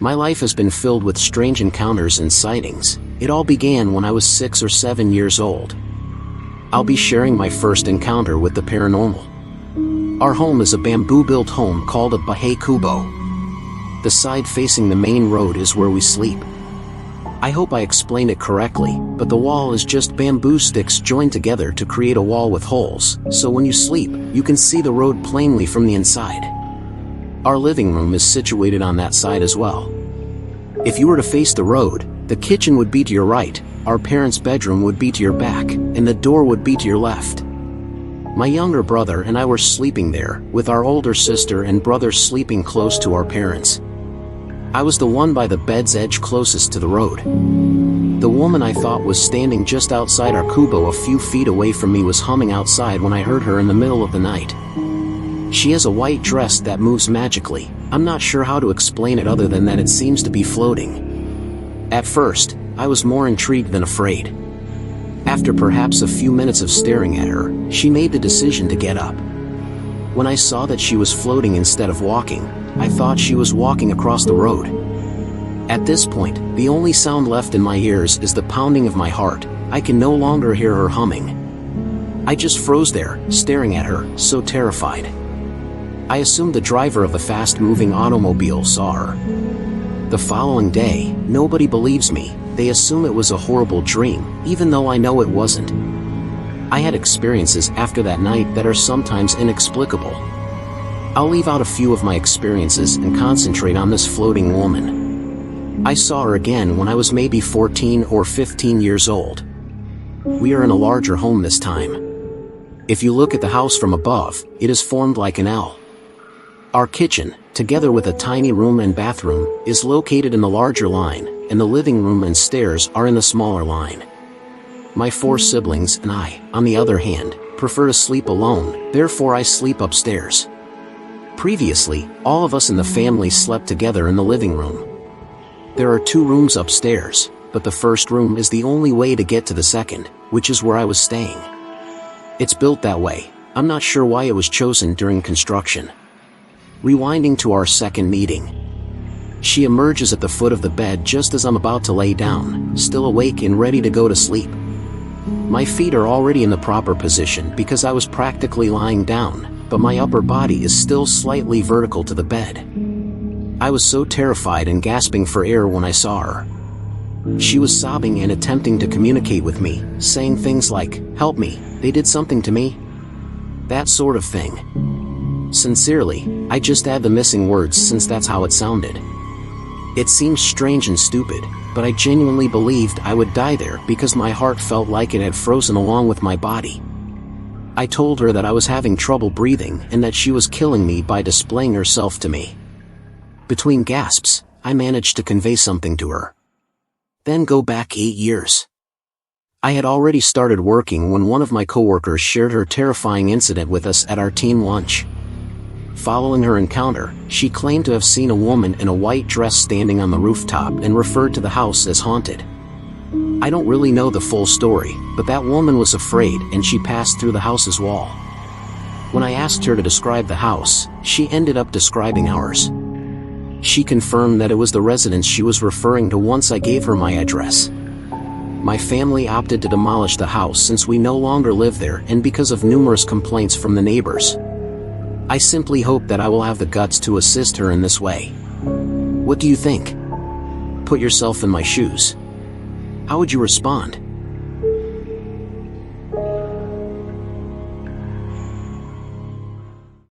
My life has been filled with strange encounters and sightings. It all began when I was 6 or 7 years old. I'll be sharing my first encounter with the paranormal. Our home is a bamboo-built home called a bahay kubo. The side facing the main road is where we sleep. I hope I explained it correctly, but the wall is just bamboo sticks joined together to create a wall with holes, so when you sleep, you can see the road plainly from the inside. Our living room is situated on that side as well. If you were to face the road, the kitchen would be to your right, our parents' bedroom would be to your back, and the door would be to your left. My younger brother and I were sleeping there, with our older sister and brother sleeping close to our parents. I was the one by the bed's edge closest to the road. The woman I thought was standing just outside our kubo a few feet away from me was humming outside when I heard her in the middle of the night. She has a white dress that moves magically. I'm not sure how to explain it other than that it seems to be floating. At first, I was more intrigued than afraid. After perhaps a few minutes of staring at her, she made the decision to get up. When I saw that she was floating instead of walking, I thought she was walking across the road. At this point, the only sound left in my ears is the pounding of my heart. I can no longer hear her humming. I just froze there, staring at her, so terrified. I assumed the driver of the fast-moving automobile saw her. The following day, nobody believes me. They assume it was a horrible dream, even though I know it wasn't. I had experiences after that night that are sometimes inexplicable. I'll leave out a few of my experiences and concentrate on this floating woman. I saw her again when I was maybe 14 or 15 years old. We are in a larger home this time. If you look at the house from above, it is formed like an L. Our kitchen, together with a tiny room and bathroom, is located in the larger line, and the living room and stairs are in the smaller line. My 4 siblings and I, on the other hand, prefer to sleep alone, therefore I sleep upstairs. Previously, all of us in the family slept together in the living room. There are 2 rooms upstairs, but the first room is the only way to get to the second, which is where I was staying. It's built that way. I'm not sure why it was chosen during construction. Rewinding to our second meeting. She emerges at the foot of the bed just as I'm about to lay down, still awake and ready to go to sleep. My feet are already in the proper position because I was practically lying down, but my upper body is still slightly vertical to the bed. I was so terrified and gasping for air when I saw her. She was sobbing and attempting to communicate with me, saying things like, "Help me, they did something to me." That sort of thing. Sincerely, I just add the missing words since that's how it sounded. It seems strange and stupid, but I genuinely believed I would die there because my heart felt like it had frozen along with my body. I told her that I was having trouble breathing and that she was killing me by displaying herself to me. Between gasps, I managed to convey something to her. Then go back 8 years. I had already started working when one of my coworkers shared her terrifying incident with us at our team lunch. Following her encounter, she claimed to have seen a woman in a white dress standing on the rooftop and referred to the house as haunted. I don't really know the full story, but that woman was afraid and she passed through the house's wall. When I asked her to describe the house, she ended up describing ours. She confirmed that it was the residence she was referring to once I gave her my address. My family opted to demolish the house since we no longer live there and because of numerous complaints from the neighbors. I simply hope that I will have the guts to assist her in this way. What do you think? Put yourself in my shoes. How would you respond?